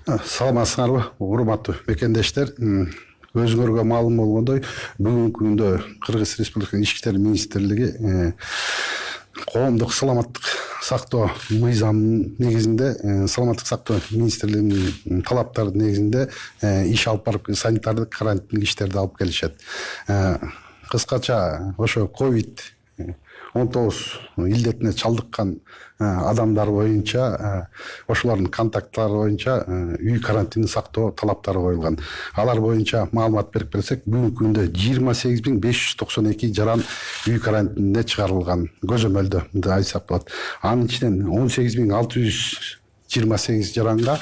Саламатсыңарбы, урматтуу мекендештер. Өзүңөргө маалым болгондой, бүгүнкү күндө Кыргыз Республикасынын Ички иштер министрлиги коомдук саламаттык сактоо мыйзамынын негизинде, саламаттык сактоо министрлигинин талаптарынын негизинде иш алып барып, санитардык карантиндик иштерди алып келишет. Кыскача ошо COVID-19 илдетине чалдыккан адамдар боюнча, ошолордун контакттары боюнча үй карантинин сактоо талаптары коюлган. Алар боюнча маалымат берип берсек, бүгүнкү күндө 28.592 жаран үй карантинине чыгарылган. Көзөмөлдө мындай айтсак болот. Анын ичинен 18.628 жаранга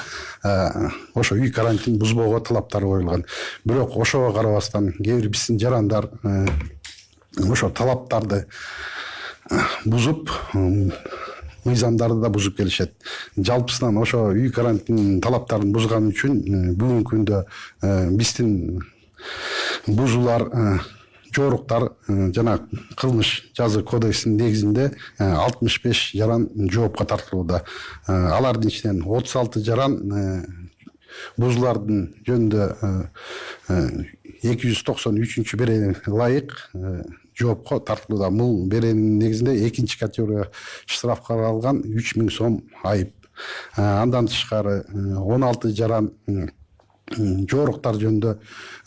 ошо үй карантин бузбоого талаптары коюлган. Бирок ошого карабастан кээ бир биздин жарандар ошо талаптарды бузуп, мыйзамдарды да бузуп келишет. Жалпысынан ошо үй карантин талаптарын бузган үчүн бүгүнкү күндө биздин бузуулар, жоруктар жана кылмыш жазы кодексинин негизинде 65 жаран жоопко тартылууда. Алардын ичинен 36 жаран бузуулардын жөнүндө 293 берени ылайык жоопко тартылууда. Бул беренин негизинде экинчи категория штраф каралган 3000 сом айып. Андан тышкары 16 жаран жоруктар жөнүндө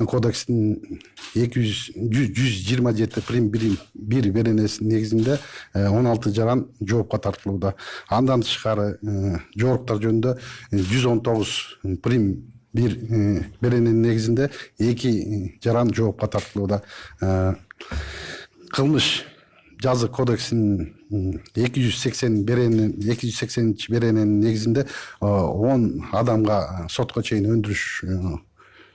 кодекстин 127 прим 1 беренесинин негизинде 16 жаран жоопко тартылууда. Андан тышкары жоруктар жөнүндө 119 прим 1 берененин негизинде 2 жаран жоопко тартылууда. Кылмыш жазы кодексинин 280 берененин негизинде 10 адамга сотко чейин өндүрүш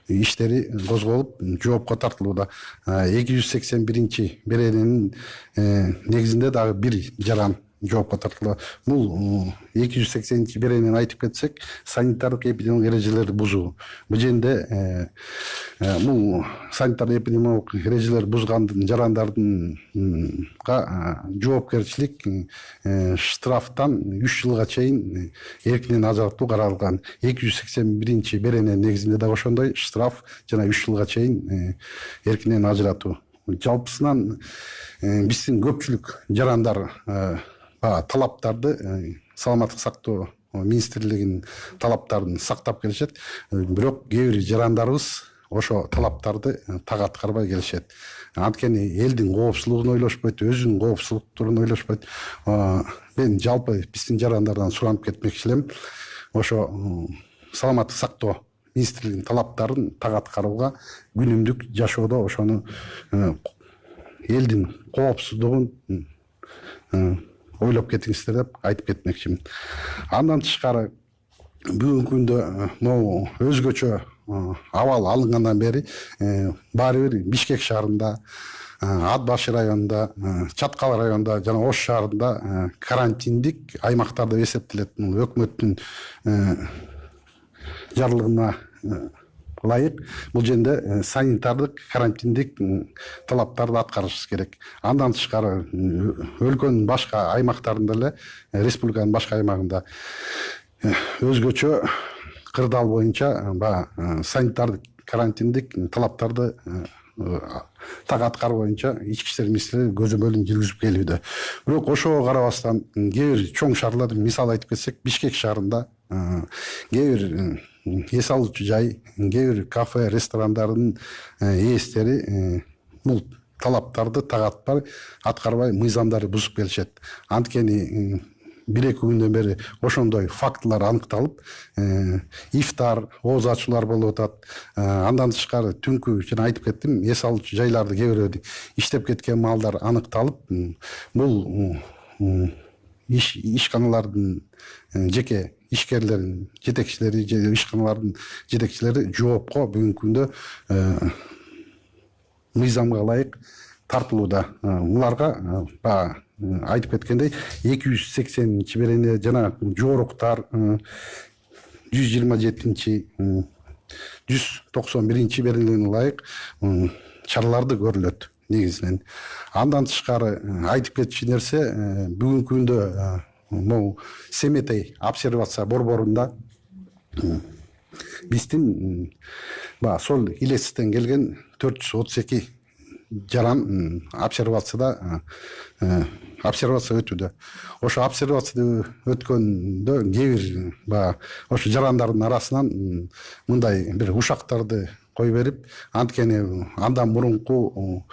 иштери козголуп, жоопко тартылууда. 281 берененин негизинде дагы 1 жаран жоопко тартылууда. Бул 280 беренени айтып кетсек, санитардык эпидемиологик эрежелерди бузуу. Бул жерде бул санитардык эпидемиологик эрежелерди бузгандын жарандардынга жоопкерчилик штрафтан 3 жылга чейин эркинен ажыратуу каралган. 281 берененин негизинде да ошондой штраф жана 3 жылга чейин эркинен ажыратуу. Жалпысынан биздин көпчүлүк жарандар талаптарды, саламаттык сактоо министрлигинин талаптарын сактап келишет. Бирок кээ бир жарандарыбыз ошо талаптарды так аткарбай келишет. Анткени элдин коопсуздугун ойлошпойт, өзүнүн коопсуздуктарын ойлошпойт. Мен жалпы биздин жарандардан суранып кетмекчи элем. Ошо саламаттык сактоо министрлигинин талаптарын так аткарууга, күнүмдүк жашоодо ошону элдин коопсуздугун ойлоп кетиңиздер деп айтып кетмекчимин. Андан тышкары бүгүнкү күндө могу өзгөчө абал алынгандан бери баары бир Бишкек шаарында, Ат башы районунда, Чаткал районунда жана Ош шаарында карантиндик аймактар деп эсептелет. Өкмөттүн жарлыгына ылайык бул жерде санитардык карантиндик талаптарды аткарышыбыз керек. Андан тышкары өлкөнүн башка аймактарында эле, республиканын башка аймагында өзгөчө кырдаал боюнча санитардык карантиндик талаптарды так аткаруу боюнча ички иштер министрлиги көзөмөлүн жүргүзүп келүүдө. Бирок ошого карабастан кээ бир чоң шаарлар, мисал айтып кетсек, Бишкек шаарында кээ бир эс алуучу жай, кээ бир кафе, ресторандардын ээстери бул талаптарды так аткарбай, мыйзамдарды бузуп келишет. Анткени 1-2 күндөн бери ошондой фактылар аныкталып, ифтар, ооз ачуулар болуп атат. Андан тышкары түнкү жана айтып кеттим, эс алуучу жайларды кээ бирөөдө иштеп кеткен маалдар аныкталып, бул ишканалардын жеке ишкерлерин, жетекчилери же ишканалардын жетекчилери жоопко бүгүнкү күндө мыйзамга ылайык тартылууда. Буларга айтып кеткендей 280 берене жана жоруктар 127 191 беренене ылайык чараларды көрүлөт негизинен. Андан тышкары айтып кетчү нерсе, бүгүнкү күндө могу Семетей обсервация борборунда Биздин баягы сол илецтен келген 432 жаран обсервацияда обсервация өтүүдө. Ошо обсервацияда өткөндө кээ бир баягы ошо жарандардын арасынан мындай бир ушактарды кое берип, анткени андан мурунку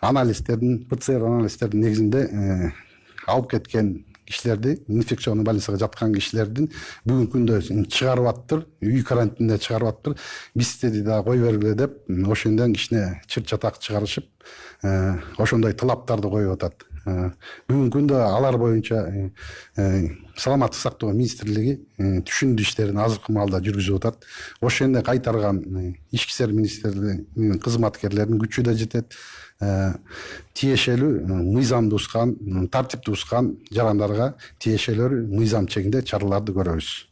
анализдердин, ПЦР анализдердин негизинде алып кеткен кишилерди, инфекционный больницага жаткан кишилердин бүгүнкү күндө чыгарып аттыр, үй карантинде чыгарып аттыр. Бизди да кой бергиле деп, ошондон кичине чыр чатак чыгарышып, ошондой талаптарды коюп атат. Бүгүнкү күндө алар боюнча саламаттык сактоо министрлиги түшүндүү иштерин азыркы маалда жүргүзүп атат. Ошондо кайтарган ички иштер министрлигинин кызматкерлеринин күчү да жетет. Тиешелүү мыйзамды ускан, тартипти ускан жарандарга тиешелүү мыйзам чегинде чараларды көрөбүз.